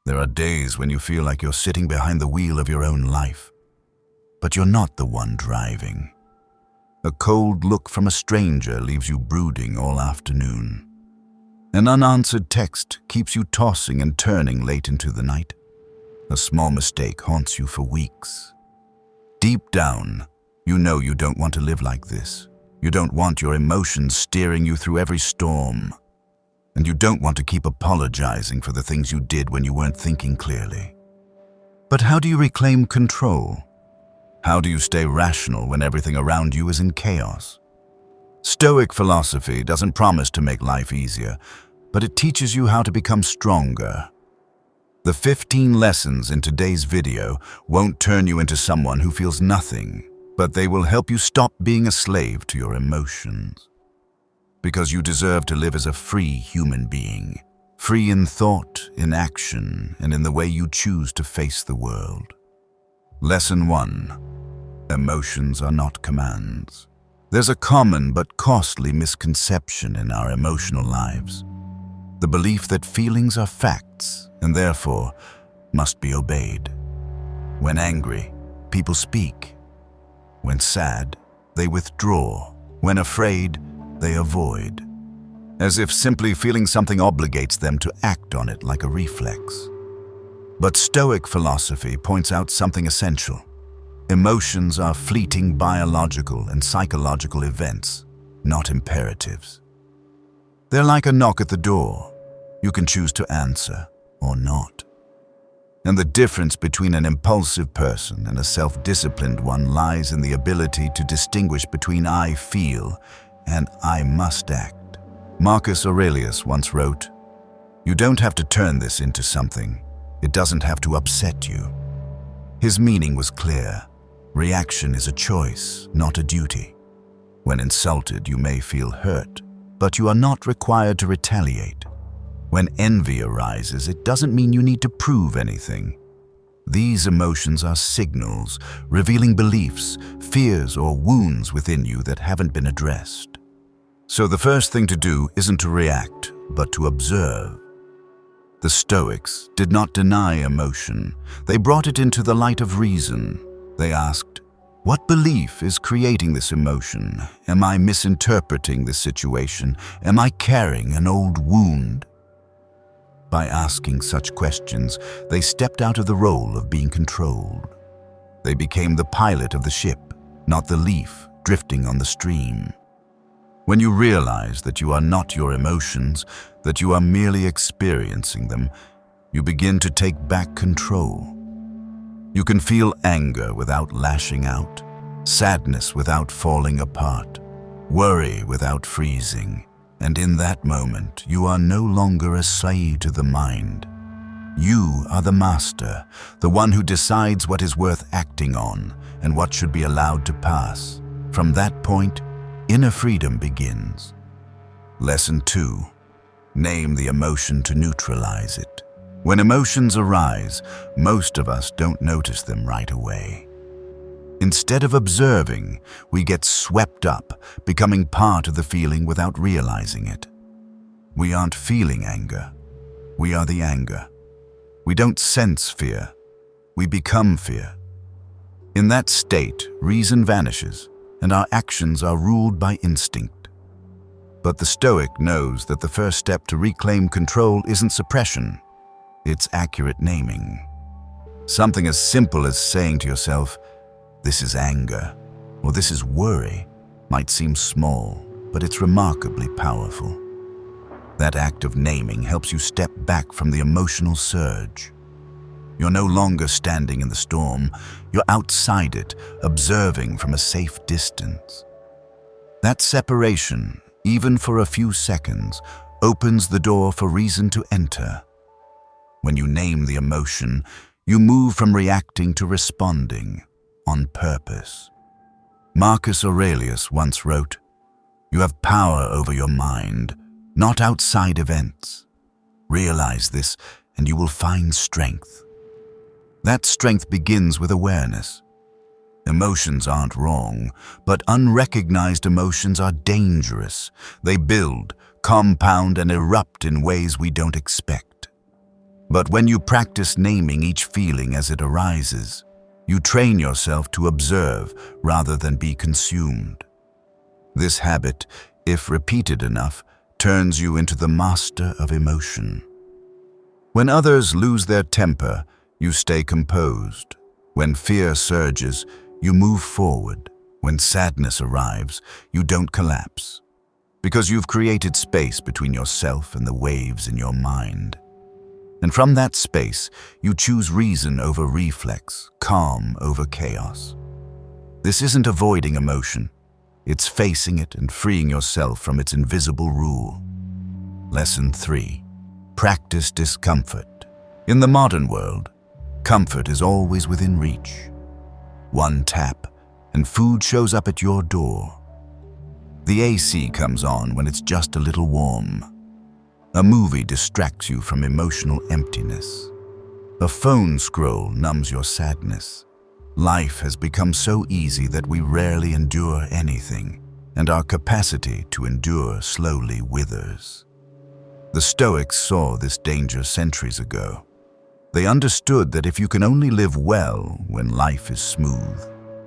There are days when you feel like you're sitting behind the wheel of your own life, but you're not the one driving. A cold look from a stranger leaves you brooding all afternoon. An unanswered text keeps you tossing and turning late into the night. A small mistake haunts you for weeks. Deep down, you know you don't want to live like this. You don't want your emotions steering you through every storm. And you don't want to keep apologizing for the things you did when you weren't thinking clearly. But how do you reclaim control? How do you stay rational when everything around you is in chaos? Stoic philosophy doesn't promise to make life easier, but it teaches you how to become stronger. The 15 lessons in today's video won't turn you into someone who feels nothing, but they will help you stop being a slave to your emotions. Because you deserve to live as a free human being, free in thought, in action, and in the way you choose to face the world. Lesson 1. Emotions are not commands. There's a common but costly misconception in our emotional lives. The belief that feelings are facts and therefore must be obeyed. When angry, people speak. When sad, they withdraw. When afraid, they avoid, as if simply feeling something obligates them to act on it like a reflex. But Stoic philosophy points out something essential. Emotions are fleeting biological and psychological events, not imperatives. They're like a knock at the door. You can choose to answer or not. And the difference between an impulsive person and a self-disciplined one lies in the ability to distinguish between I feel and I must act. Marcus Aurelius once wrote, "You don't have to turn this into something. It doesn't have to upset you." His meaning was clear. Reaction is a choice, not a duty. When insulted, you may feel hurt, but you are not required to retaliate. When envy arises, it doesn't mean you need to prove anything. These emotions are signals, revealing beliefs, fears, or wounds within you that haven't been addressed. So the first thing to do isn't to react, but to observe. The Stoics did not deny emotion. They brought it into the light of reason. They asked, what belief is creating this emotion? Am I misinterpreting this situation? Am I carrying an old wound? By asking such questions, they stepped out of the role of being controlled. They became the pilot of the ship, not the leaf drifting on the stream. When you realize that you are not your emotions, that you are merely experiencing them, you begin to take back control. You can feel anger without lashing out, sadness without falling apart, worry without freezing. And in that moment, you are no longer a slave to the mind. You are the master, the one who decides what is worth acting on and what should be allowed to pass. From that point, inner freedom begins. Lesson 2. Name the emotion to neutralize it. When emotions arise, most of us don't notice them right away. Instead of observing, we get swept up, becoming part of the feeling without realizing it. We aren't feeling anger. We are the anger. We don't sense fear. We become fear. In that state, reason vanishes, and our actions are ruled by instinct. But the Stoic knows that the first step to reclaim control isn't suppression. It's accurate naming. Something as simple as saying to yourself, "This is anger," or "This is worry," might seem small, but it's remarkably powerful. That act of naming helps you step back from the emotional surge. You're no longer standing in the storm, you're outside it, observing from a safe distance. That separation, even for a few seconds, opens the door for reason to enter. When you name the emotion, you move from reacting to responding, on purpose. Marcus Aurelius once wrote, "You have power over your mind, not outside events. Realize this and you will find strength." That strength begins with awareness. Emotions aren't wrong, but unrecognized emotions are dangerous. They build, compound, and erupt in ways we don't expect. But when you practice naming each feeling as it arises, you train yourself to observe rather than be consumed. This habit, if repeated enough, turns you into the master of emotion. When others lose their temper, you stay composed. When fear surges, you move forward. When sadness arrives, you don't collapse, because you've created space between yourself and the waves in your mind. And from that space, you choose reason over reflex, calm over chaos. This isn't avoiding emotion. It's facing it and freeing yourself from its invisible rule. Lesson 3. Practice discomfort. In the modern world, comfort is always within reach. One tap, and food shows up at your door. The AC comes on when it's just a little warm. A movie distracts you from emotional emptiness. A phone scroll numbs your sadness. Life has become so easy that we rarely endure anything, and our capacity to endure slowly withers. The Stoics saw this danger centuries ago. They understood that if you can only live well when life is smooth,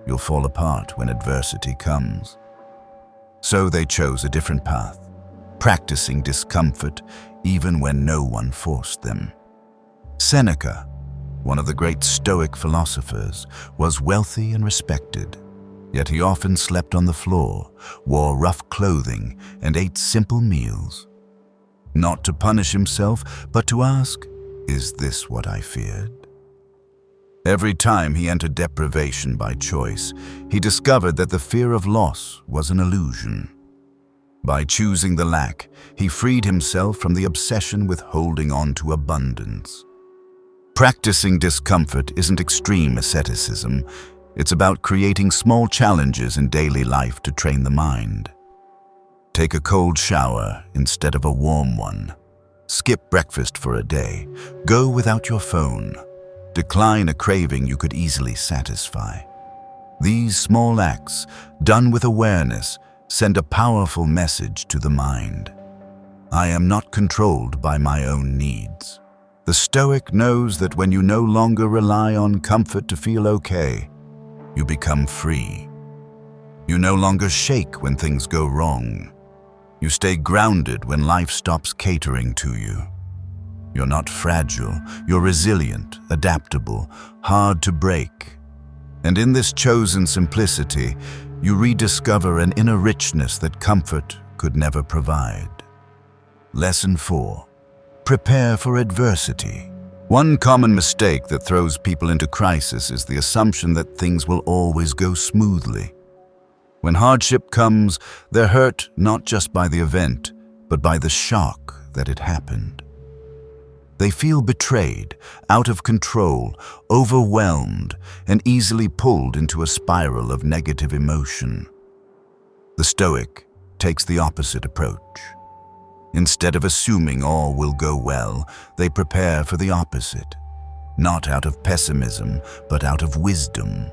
you'll fall apart when adversity comes. So they chose a different path, practicing discomfort even when no one forced them. Seneca, one of the great Stoic philosophers, was wealthy and respected, yet he often slept on the floor, wore rough clothing, and ate simple meals. Not to punish himself, but to ask, "Is this what I feared?" Every time he entered deprivation by choice, he discovered that the fear of loss was an illusion. By choosing the lack, he freed himself from the obsession with holding on to abundance. Practicing discomfort isn't extreme asceticism. It's about creating small challenges in daily life to train the mind. Take a cold shower instead of a warm one. Skip breakfast for a day. Go without your phone. Decline a craving you could easily satisfy. These small acts, done with awareness, send a powerful message to the mind. I am not controlled by my own needs. The Stoic knows that when you no longer rely on comfort to feel okay, you become free. You no longer shake when things go wrong. You stay grounded when life stops catering to you. You're not fragile, you're resilient, adaptable, hard to break. And in this chosen simplicity, you rediscover an inner richness that comfort could never provide. Lesson 4. Prepare for adversity. One common mistake that throws people into crisis is the assumption that things will always go smoothly. When hardship comes, they're hurt not just by the event, but by the shock that it happened. They feel betrayed, out of control, overwhelmed, and easily pulled into a spiral of negative emotion. The Stoic takes the opposite approach. Instead of assuming all will go well, they prepare for the opposite, not out of pessimism, but out of wisdom.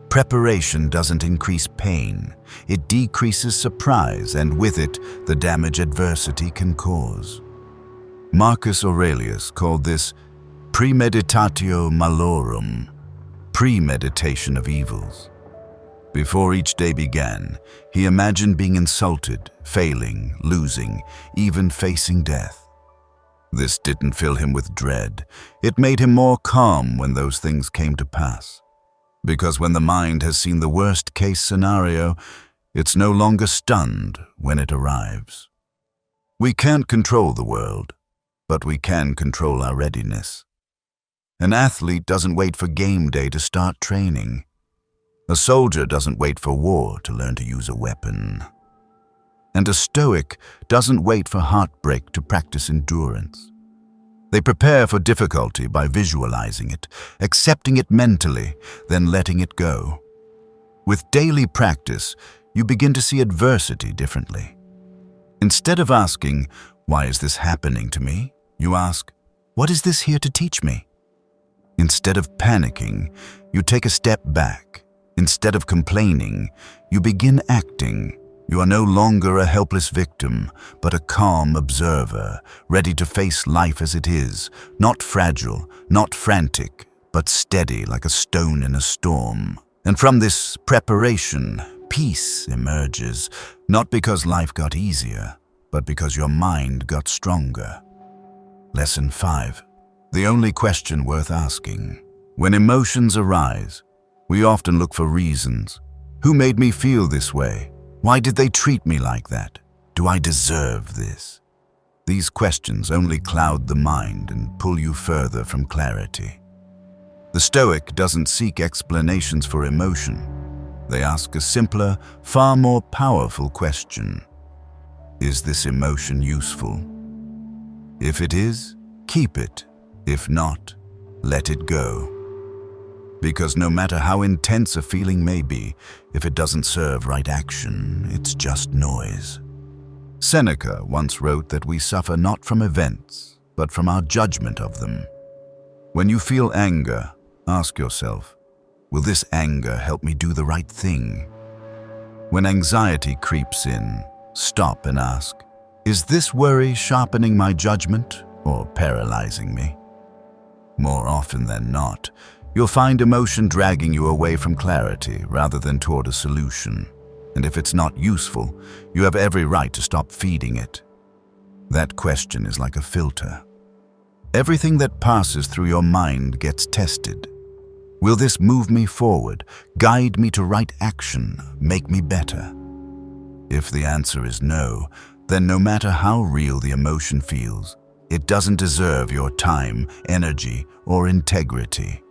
Preparation doesn't increase pain, it decreases surprise, and with it, the damage adversity can cause. Marcus Aurelius called this premeditatio malorum, premeditation of evils. Before each day began, he imagined being insulted, failing, losing, even facing death. This didn't fill him with dread. It made him more calm when those things came to pass. Because when the mind has seen the worst-case scenario, it's no longer stunned when it arrives. We can't control the world, but we can control our readiness. An athlete doesn't wait for game day to start training. A soldier doesn't wait for war to learn to use a weapon. And a Stoic doesn't wait for heartbreak to practice endurance. They prepare for difficulty by visualizing it, accepting it mentally, then letting it go. With daily practice, you begin to see adversity differently. Instead of asking, "Why is this happening to me?" you ask, "What is this here to teach me?" Instead of panicking, you take a step back. Instead of complaining, you begin acting. You are no longer a helpless victim, but a calm observer, ready to face life as it is, not fragile, not frantic, but steady like a stone in a storm. And from this preparation, peace emerges, not because life got easier, but because your mind got stronger. Lesson 5. The only question worth asking. When emotions arise, we often look for reasons. Who made me feel this way? Why did they treat me like that? Do I deserve this? These questions only cloud the mind and pull you further from clarity. The Stoic doesn't seek explanations for emotion. They ask a simpler, far more powerful question. Is this emotion useful? If it is, keep it. If not, let it go. Because no matter how intense a feeling may be, if it doesn't serve right action, it's just noise. Seneca once wrote that we suffer not from events, but from our judgment of them. When you feel anger, ask yourself, will this anger help me do the right thing? When anxiety creeps in, stop and ask, is this worry sharpening my judgment or paralyzing me? More often than not, you'll find emotion dragging you away from clarity rather than toward a solution. And if it's not useful, you have every right to stop feeding it. That question is like a filter. Everything that passes through your mind gets tested. Will this move me forward, guide me to right action, make me better? If the answer is no, then no matter how real the emotion feels, it doesn't deserve your time, energy, or integrity.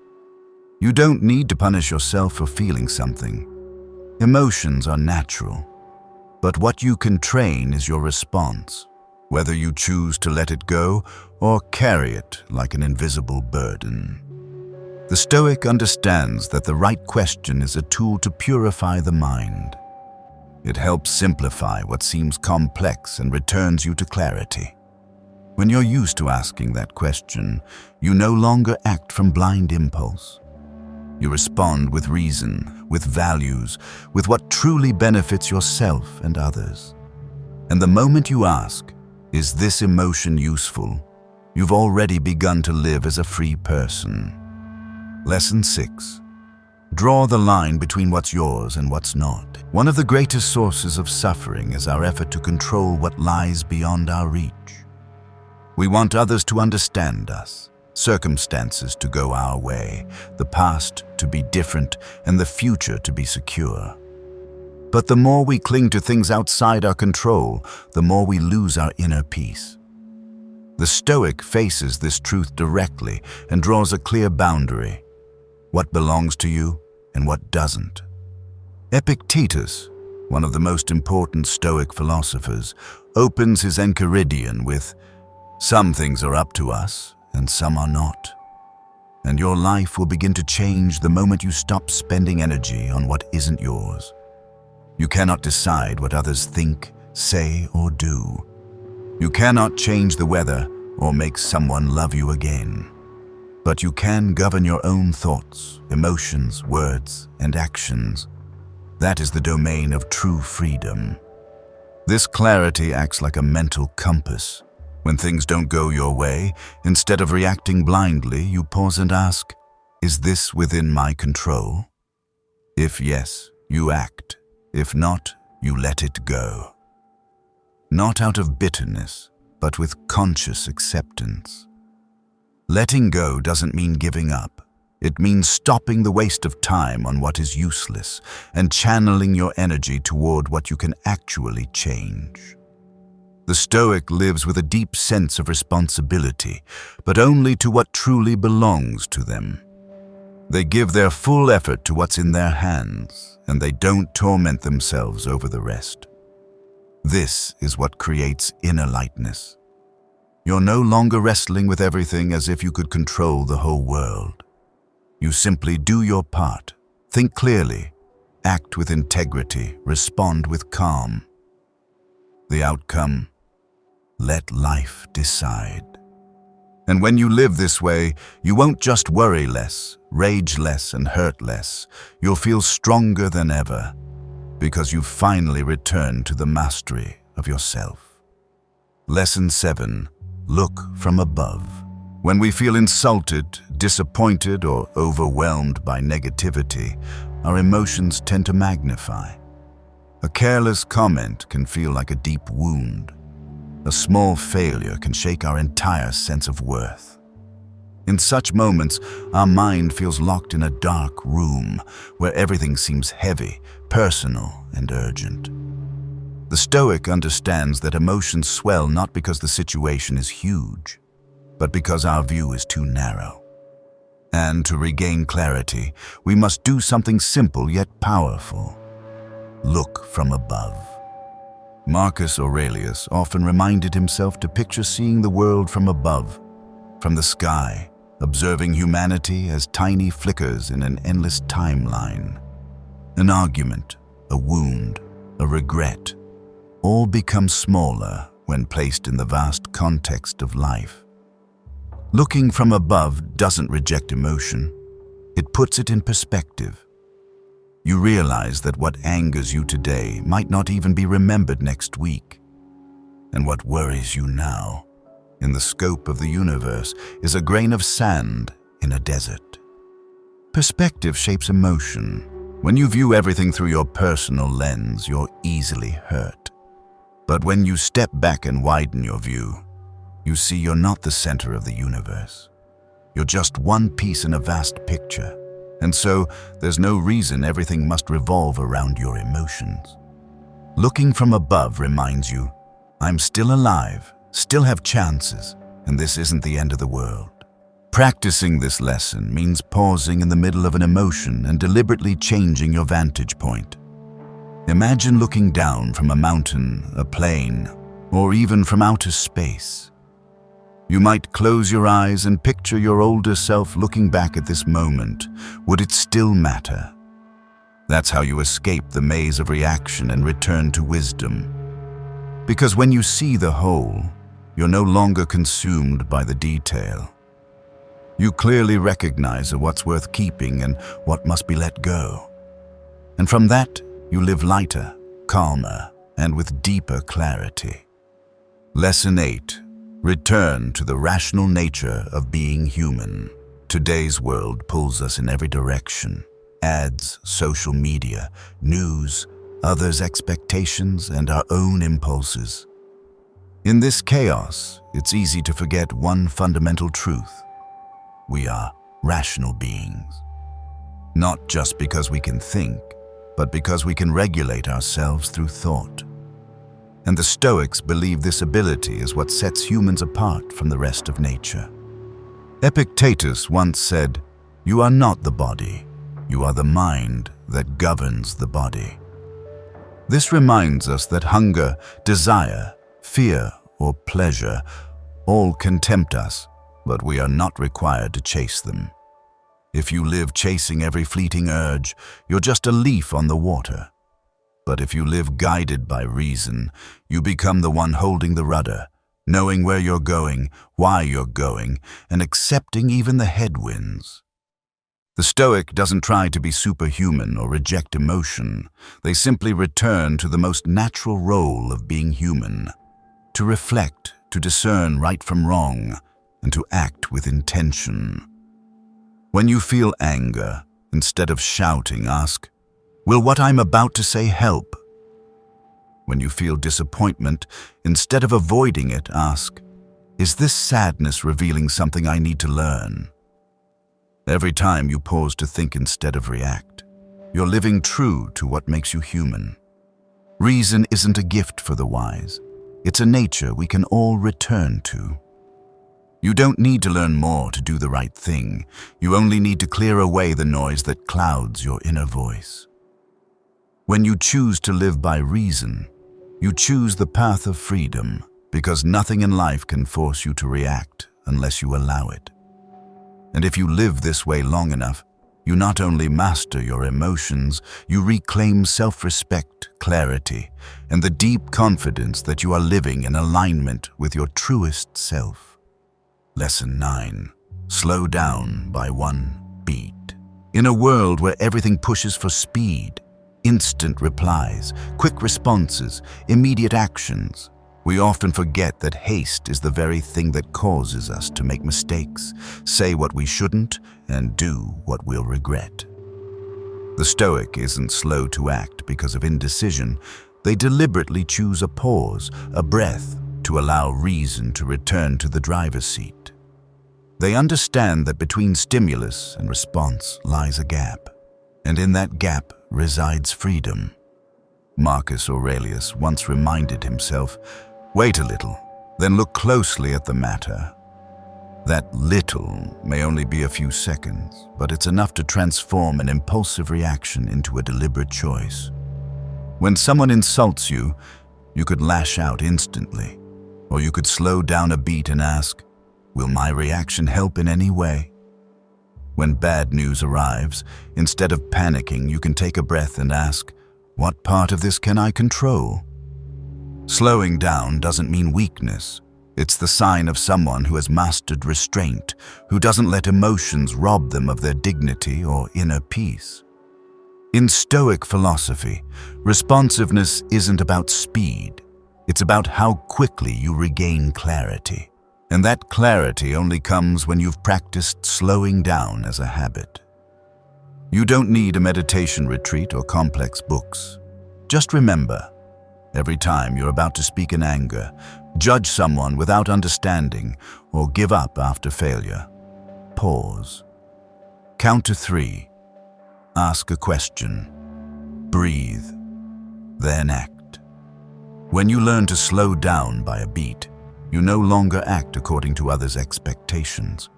You don't need to punish yourself for feeling something. Emotions are natural, but what you can train is your response, whether you choose to let it go or carry it like an invisible burden. The Stoic understands that the right question is a tool to purify the mind. It helps simplify what seems complex and returns you to clarity. When you're used to asking that question, you no longer act from blind impulse. You respond with reason, with values, with what truly benefits yourself and others. And the moment you ask, is this emotion useful? You've already begun to live as a free person. Lesson 6. Draw the line between what's yours and what's not. One of the greatest sources of suffering is our effort to control what lies beyond our reach. We want others to understand us, circumstances to go our way, the past to be different, and the future to be secure. But the more we cling to things outside our control, the more we lose our inner peace. The Stoic faces this truth directly and draws a clear boundary. What belongs to you and what doesn't. Epictetus, one of the most important Stoic philosophers, opens his Enchiridion with, "Some things are up to us, and some are not." And your life will begin to change the moment you stop spending energy on what isn't yours. You cannot decide what others think, say, or do. You cannot change the weather or make someone love you again. But you can govern your own thoughts, emotions, words, and actions. That is the domain of true freedom. This clarity acts like a mental compass. When things don't go your way, instead of reacting blindly, you pause and ask, is this within my control? If yes, you act. If not, you let it go. Not out of bitterness, but with conscious acceptance. Letting go doesn't mean giving up. It means stopping the waste of time on what is useless and channeling your energy toward what you can actually change. The Stoic lives with a deep sense of responsibility, but only to what truly belongs to them. They give their full effort to what's in their hands, and they don't torment themselves over the rest. This is what creates inner lightness. You're no longer wrestling with everything as if you could control the whole world. You simply do your part, think clearly, act with integrity, respond with calm. The outcome? Let life decide. And when you live this way, you won't just worry less, rage less, and hurt less. You'll feel stronger than ever. because you've finally returned to the mastery of yourself. Lesson 7. Look from above. When we feel insulted, disappointed, or overwhelmed by negativity, our emotions tend to magnify. A careless comment can feel like a deep wound. A small failure can shake our entire sense of worth. In such moments, our mind feels locked in a dark room where everything seems heavy, personal, and urgent. The Stoic understands that emotions swell not because the situation is huge, but because our view is too narrow. And to regain clarity, we must do something simple yet powerful. Look from above. Marcus Aurelius often reminded himself to picture seeing the world from above, from the sky, observing humanity as tiny flickers in an endless timeline. An argument, a wound, a regret, all become smaller when placed in the vast context of life. Looking from above doesn't reject emotion, it puts it in perspective. You realize that what angers you today might not even be remembered next week. And what worries you now, in the scope of the universe, is a grain of sand in a desert. Perspective shapes emotion. When you view everything through your personal lens, you're easily hurt. But when you step back and widen your view, you see you're not the center of the universe. You're just one piece in a vast picture. And so, there's no reason everything must revolve around your emotions. Looking from above reminds you, I'm still alive, still have chances, and this isn't the end of the world. Practicing this lesson means pausing in the middle of an emotion and deliberately changing your vantage point. Imagine looking down from a mountain, a plain, or even from outer space. You might close your eyes and picture your older self looking back at this moment. Would it still matter? That's how you escape the maze of reaction and return to wisdom. Because when you see the whole, you're no longer consumed by the detail. You clearly recognize what's worth keeping and what must be let go. And from that, you live lighter, calmer, and with deeper clarity. Lesson 8. Return to the rational nature of being human. Today's world pulls us in every direction. Ads, social media, news, others' expectations, and our own impulses. In this chaos, it's easy to forget one fundamental truth. We are rational beings. Not just because we can think, but because we can regulate ourselves through thought. And the Stoics believe this ability is what sets humans apart from the rest of nature. Epictetus once said, "You are not the body, you are the mind that governs the body." This reminds us that hunger, desire, fear, or pleasure all can tempt us, but we are not required to chase them. If you live chasing every fleeting urge, you're just a leaf on the water. But if you live guided by reason, you become the one holding the rudder, knowing where you're going, why you're going, and accepting even the headwinds. The Stoic doesn't try to be superhuman or reject emotion. They simply return to the most natural role of being human, to reflect, to discern right from wrong, and to act with intention. When you feel anger, instead of shouting, ask, "Will what I'm about to say help?" When you feel disappointment, instead of avoiding it, ask, "Is this sadness revealing something I need to learn?" Every time you pause to think instead of react, you're living true to what makes you human. Reason isn't a gift for the wise. It's a nature we can all return to. You don't need to learn more to do the right thing. You only need to clear away the noise that clouds your inner voice. When you choose to live by reason, you choose the path of freedom, because nothing in life can force you to react unless you allow it. And if you live this way long enough, you not only master your emotions, you reclaim self-respect, clarity, and the deep confidence that you are living in alignment with your truest self. Lesson 9. Slow down by one beat. In a world where everything pushes for speed, Instant replies, quick responses, immediate actions. We often forget that haste is the very thing that causes us to make mistakes, say what we shouldn't, and do what we'll regret. The Stoic isn't slow to act because of indecision. They deliberately choose a pause, a breath, to allow reason to return to the driver's seat. They understand that between stimulus and response lies a gap, and in that gap resides freedom. Marcus Aurelius once reminded himself, "Wait a little, then look closely at the matter." That little may only be a few seconds, but it's enough to transform an impulsive reaction into a deliberate choice. When someone insults you, you could lash out instantly, or you could slow down a beat and ask, "Will my reaction help in any way?" When bad news arrives, instead of panicking, you can take a breath and ask, "What part of this can I control?" Slowing down doesn't mean weakness. It's the sign of someone who has mastered restraint, who doesn't let emotions rob them of their dignity or inner peace. In Stoic philosophy, responsiveness isn't about speed. It's about how quickly you regain clarity. And that clarity only comes when you've practiced slowing down as a habit. You don't need a meditation retreat or complex books. Just remember, every time you're about to speak in anger, judge someone without understanding, or give up after failure, pause. Count to 3. Ask a question. Breathe. Then act. When you learn to slow down by a beat, you no longer act according to others' expectations.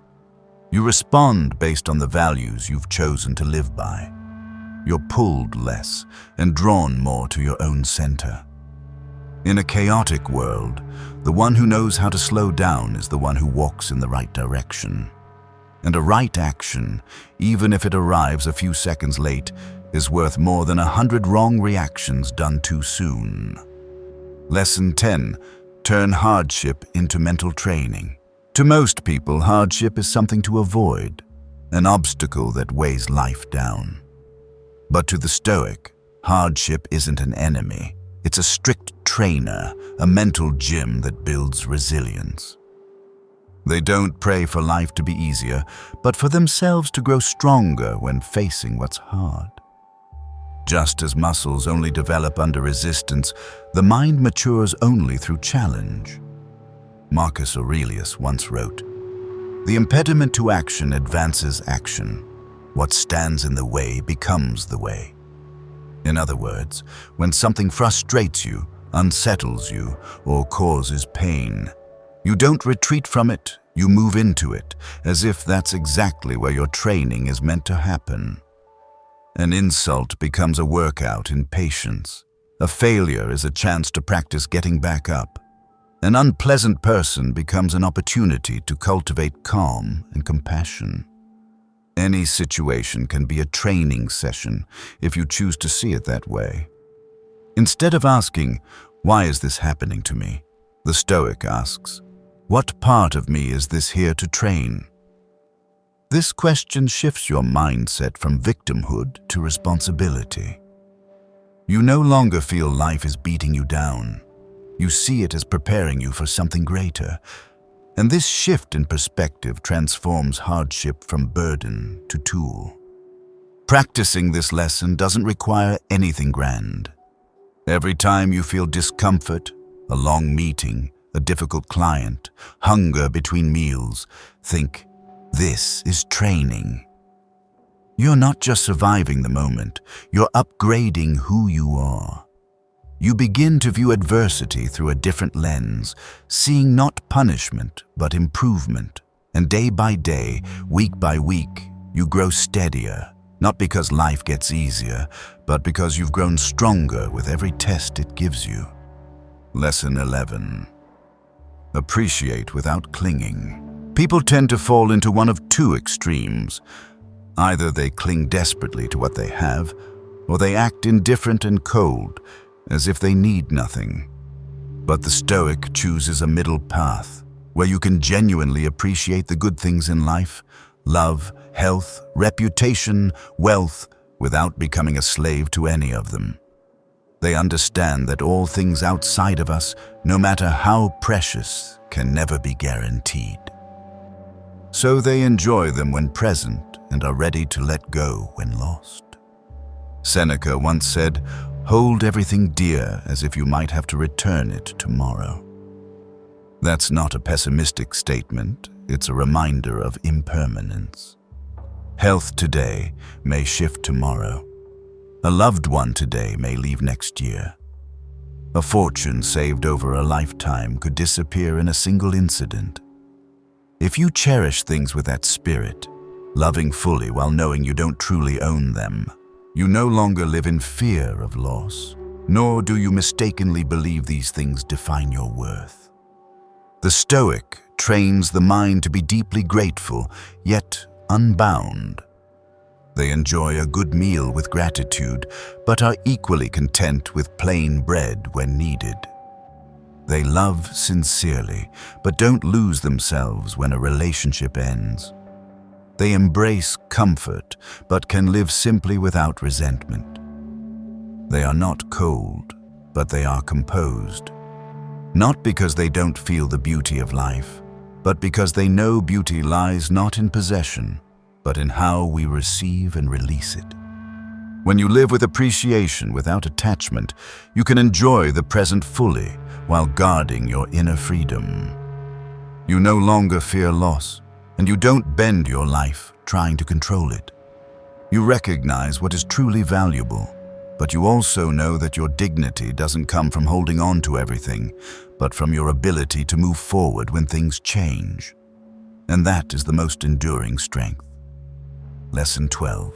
You respond based on the values you've chosen to live by. You're pulled less and drawn more to your own center. In a chaotic world, the one who knows how to slow down is the one who walks in the right direction. And a right action, even if it arrives a few seconds late, is worth more than 100 wrong reactions done too soon. Lesson 10. Turn hardship into mental training. To most people, hardship is something to avoid, an obstacle that weighs life down. But to the Stoic, hardship isn't an enemy. It's a strict trainer, a mental gym that builds resilience. They don't pray for life to be easier, but for themselves to grow stronger when facing what's hard. Just as muscles only develop under resistance, the mind matures only through challenge. Marcus Aurelius once wrote, "The impediment to action advances action. What stands in the way becomes the way." In other words, when something frustrates you, unsettles you, or causes pain, you don't retreat from it, you move into it, as if that's exactly where your training is meant to happen. An insult becomes a workout in patience. A failure is a chance to practice getting back up. An unpleasant person becomes an opportunity to cultivate calm and compassion. Any situation can be a training session if you choose to see it that way. Instead of asking, "Why is this happening to me?" the Stoic asks, "What part of me is this here to train?" This question shifts your mindset from victimhood to responsibility. You no longer feel life is beating you down. You see it as preparing you for something greater. And this shift in perspective transforms hardship from burden to tool. Practicing this lesson doesn't require anything grand. Every time you feel discomfort, a long meeting, a difficult client, hunger between meals, think, "This is training." You're not just surviving the moment, you're upgrading who you are. You begin to view adversity through a different lens, seeing not punishment, but improvement. And day by day, week by week, you grow steadier, not because life gets easier, but because you've grown stronger with every test it gives you. Lesson 11. Appreciate without clinging. People tend to fall into one of two extremes. Either they cling desperately to what they have, or they act indifferent and cold, as if they need nothing. But the Stoic chooses a middle path, where you can genuinely appreciate the good things in life: love, health, reputation, wealth, without becoming a slave to any of them. They understand that all things outside of us, no matter how precious, can never be guaranteed. So they enjoy them when present and are ready to let go when lost. Seneca once said, "Hold everything dear as if you might have to return it tomorrow." That's not a pessimistic statement, it's a reminder of impermanence. Health today may shift tomorrow. A loved one today may leave next year. A fortune saved over a lifetime could disappear in a single incident. If you cherish things with that spirit, loving fully while knowing you don't truly own them, you no longer live in fear of loss, nor do you mistakenly believe these things define your worth. The Stoic trains the mind to be deeply grateful, yet unbound. They enjoy a good meal with gratitude, but are equally content with plain bread when needed. They love sincerely, but don't lose themselves when a relationship ends. They embrace comfort, but can live simply without resentment. They are not cold, but they are composed. Not because they don't feel the beauty of life, but because they know beauty lies not in possession, but in how we receive and release it. When you live with appreciation without attachment, you can enjoy the present fully while guarding your inner freedom. You no longer fear loss, and you don't bend your life trying to control it. You recognize what is truly valuable, but you also know that your dignity doesn't come from holding on to everything, but from your ability to move forward when things change. And that is the most enduring strength. Lesson 12.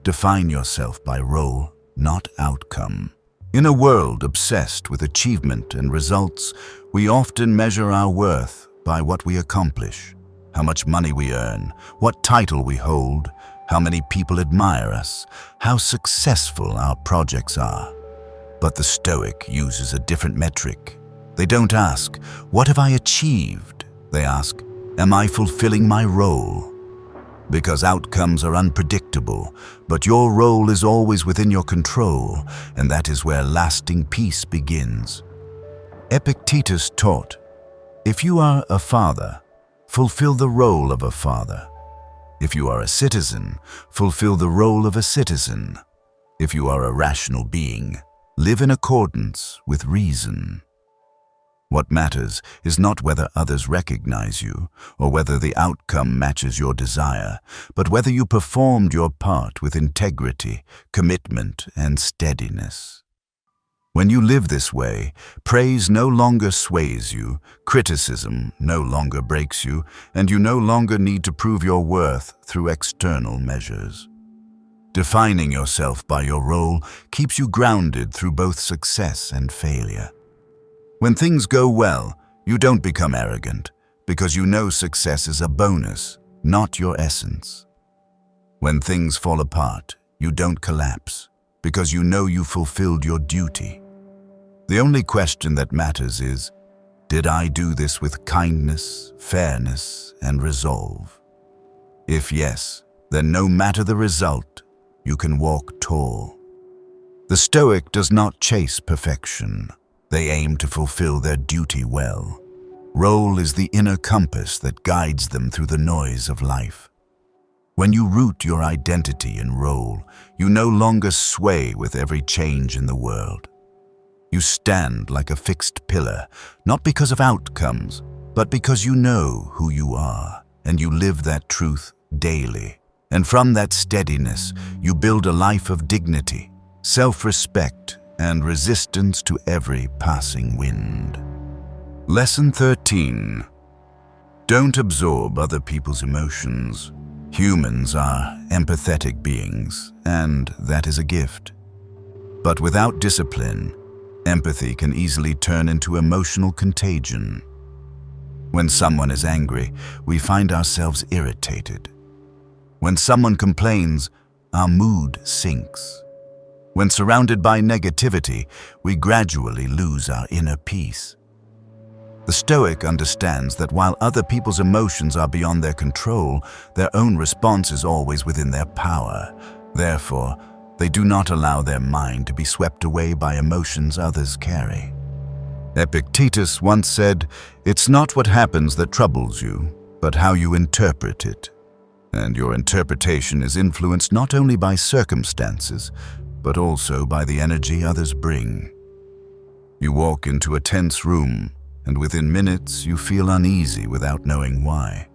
Define yourself by role, not outcome. In a world obsessed with achievement and results, we often measure our worth by what we accomplish, how much money we earn, what title we hold, how many people admire us, how successful our projects are. But the Stoic uses a different metric. They don't ask, "What have I achieved?" They ask, "Am I fulfilling my role?" Because outcomes are unpredictable, but your role is always within your control, and that is where lasting peace begins. Epictetus taught, "If you are a father, fulfill the role of a father. If you are a citizen, fulfill the role of a citizen. If you are a rational being, live in accordance with reason." What matters is not whether others recognize you or whether the outcome matches your desire, but whether you performed your part with integrity, commitment, and steadiness. When you live this way, praise no longer sways you, criticism no longer breaks you, and you no longer need to prove your worth through external measures. Defining yourself by your role keeps you grounded through both success and failure. When things go well, you don't become arrogant, because you know success is a bonus, not your essence. When things fall apart, you don't collapse, because you know you fulfilled your duty. The only question that matters is, did I do this with kindness, fairness, and resolve? If yes, then no matter the result, you can walk tall. The Stoic does not chase perfection. They aim to fulfill their duty well. Role is the inner compass that guides them through the noise of life. When you root your identity in role, you no longer sway with every change in the world. You stand like a fixed pillar, not because of outcomes, but because you know who you are, and you live that truth daily. And from that steadiness, you build a life of dignity, self-respect, and resistance to every passing wind. Lesson 13. Don't absorb other people's emotions. Humans are empathetic beings, and that is a gift. But without discipline, empathy can easily turn into emotional contagion. When someone is angry, we find ourselves irritated. When someone complains, our mood sinks. When surrounded by negativity, we gradually lose our inner peace. The Stoic understands that while other people's emotions are beyond their control, their own response is always within their power. Therefore, They do not allow their mind to be swept away by emotions others carry. Epictetus once said, "It's not what happens that troubles you, but how you interpret it." And your interpretation is influenced not only by circumstances, but also by the energy others bring. You walk into a tense room, and within minutes you feel uneasy without knowing why.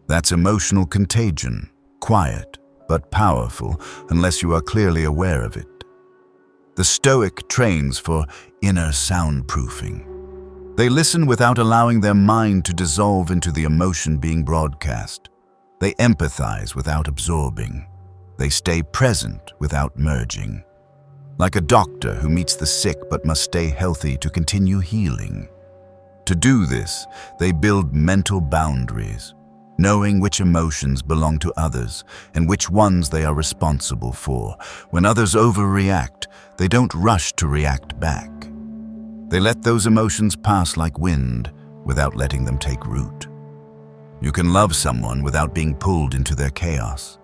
That's emotional contagion, quiet but powerful unless you are clearly aware of it. The Stoic trains for inner soundproofing. They listen without allowing their mind to dissolve into the emotion being broadcast. They empathize without absorbing. They stay present without merging. Like a doctor who meets the sick but must stay healthy to continue healing. To do this, they build mental boundaries, knowing which emotions belong to others and which ones they are responsible for. When others overreact, they don't rush to react back. They let those emotions pass like wind without letting them take root. You can love someone without being pulled into their chaos.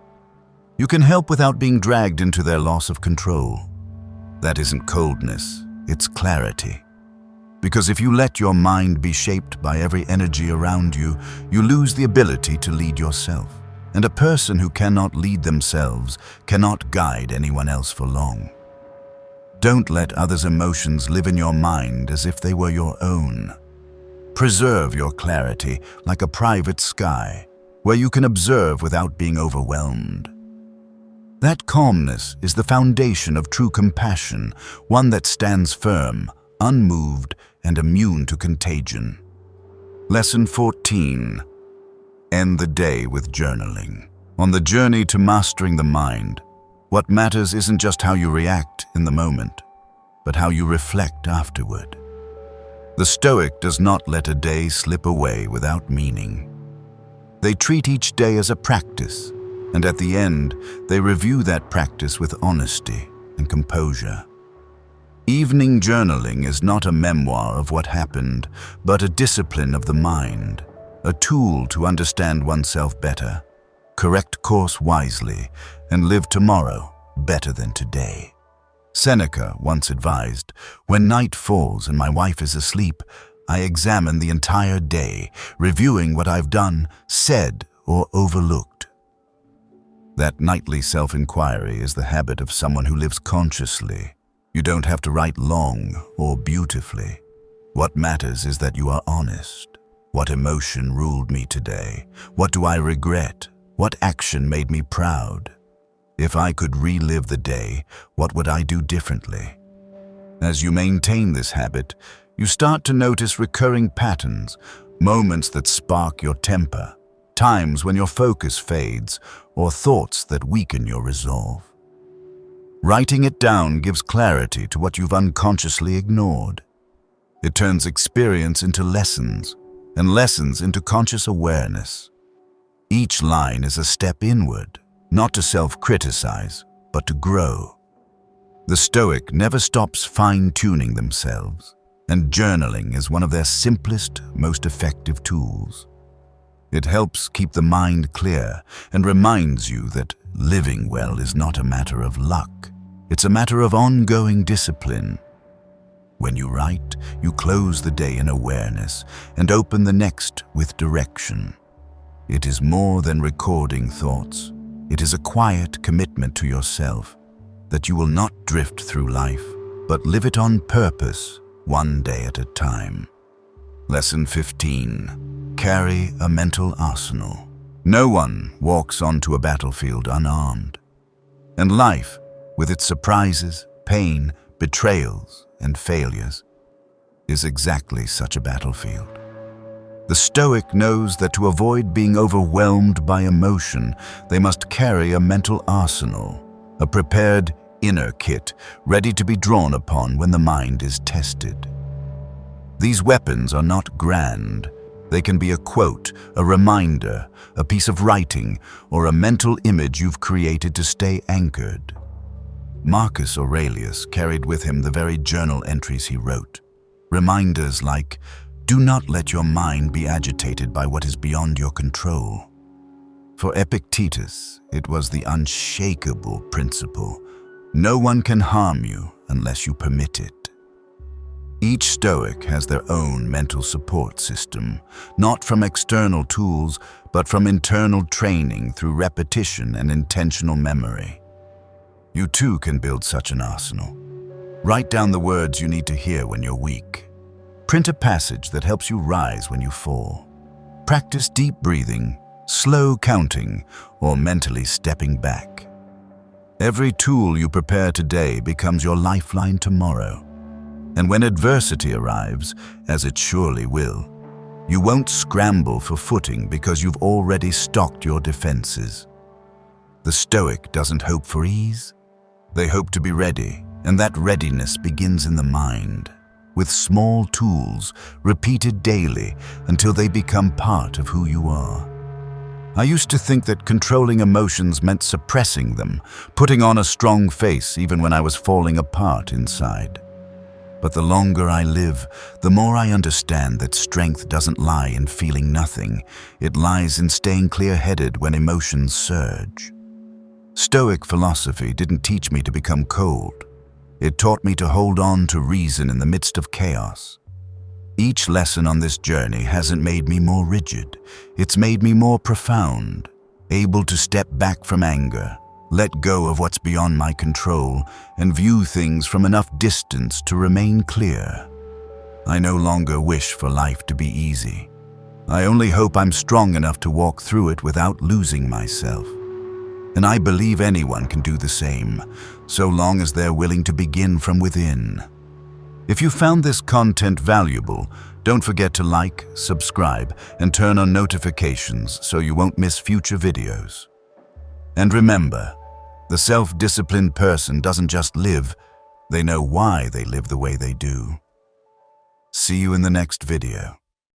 You can help without being dragged into their loss of control. That isn't coldness, it's clarity. Because if you let your mind be shaped by every energy around you, you lose the ability to lead yourself. And a person who cannot lead themselves cannot guide anyone else for long. Don't let others' emotions live in your mind as if they were your own. Preserve your clarity like a private sky, where you can observe without being overwhelmed. That calmness is the foundation of true compassion, one that stands firm, unmoved, and immune to contagion. Lesson 14. End the day with journaling. On the journey to mastering the mind, what matters isn't just how you react in the moment, but how you reflect afterward. The Stoic does not let a day slip away without meaning. They treat each day as a practice, and at the end, they review that practice with honesty and composure. Evening journaling is not a memoir of what happened, but a discipline of the mind, a tool to understand oneself better, correct course wisely, and live tomorrow better than today. Seneca once advised, "When night falls and my wife is asleep, I examine the entire day, reviewing what I've done, said, or overlooked." That nightly self-inquiry is the habit of someone who lives consciously. You don't have to write long or beautifully. What matters is that you are honest. What emotion ruled me today? What do I regret? What action made me proud? If I could relive the day, what would I do differently? As you maintain this habit, you start to notice recurring patterns, moments that spark your temper, times when your focus fades, or thoughts that weaken your resolve. Writing it down gives clarity to what you've unconsciously ignored. It turns experience into lessons, and lessons into conscious awareness. Each line is a step inward, not to self-criticize, but to grow. The Stoic never stops fine-tuning themselves, and journaling is one of their simplest, most effective tools. It helps keep the mind clear and reminds you that living well is not a matter of luck. It's a matter of ongoing discipline. When you write, you close the day in awareness and open the next with direction. It is more than recording thoughts. It is a quiet commitment to yourself that you will not drift through life, but live it on purpose, one day at a time. Lesson 15. Carry a mental arsenal. No one walks onto a battlefield unarmed. And life, with its surprises, pain, betrayals, and failures, is exactly such a battlefield. The Stoic knows that to avoid being overwhelmed by emotion, they must carry a mental arsenal, a prepared inner kit ready to be drawn upon when the mind is tested. These weapons are not grand. They can be a quote, a reminder, a piece of writing, or a mental image you've created to stay anchored. Marcus Aurelius carried with him the very journal entries he wrote. Reminders like, "Do not let your mind be agitated by what is beyond your control." For Epictetus, it was the unshakable principle, No one can harm you unless you permit it. Each Stoic has their own mental support system, not from external tools, but from internal training through repetition and intentional memory. You too can build such an arsenal. Write down the words you need to hear when you're weak. Print a passage that helps you rise when you fall. Practice deep breathing, slow counting, or mentally stepping back. Every tool you prepare today becomes your lifeline tomorrow. And when adversity arrives, as it surely will, you won't scramble for footing because you've already stocked your defenses. The Stoic doesn't hope for ease. They hope to be ready, and that readiness begins in the mind, with small tools repeated daily until they become part of who you are. I used to think that controlling emotions meant suppressing them, putting on a strong face even when I was falling apart inside. But the longer I live, the more I understand that strength doesn't lie in feeling nothing. It lies in staying clear-headed when emotions surge. Stoic philosophy didn't teach me to become cold. It taught me to hold on to reason in the midst of chaos. Each lesson on this journey hasn't made me more rigid. It's made me more profound, able to step back from anger, let go of what's beyond my control, and view things from enough distance to remain clear. I no longer wish for life to be easy. I only hope I'm strong enough to walk through it without losing myself. And I believe anyone can do the same, so long as they're willing to begin from within. If you found this content valuable, don't forget to like, subscribe, and turn on notifications so you won't miss future videos. And remember, the self-disciplined person doesn't just live, they know why they live the way they do. See you in the next video.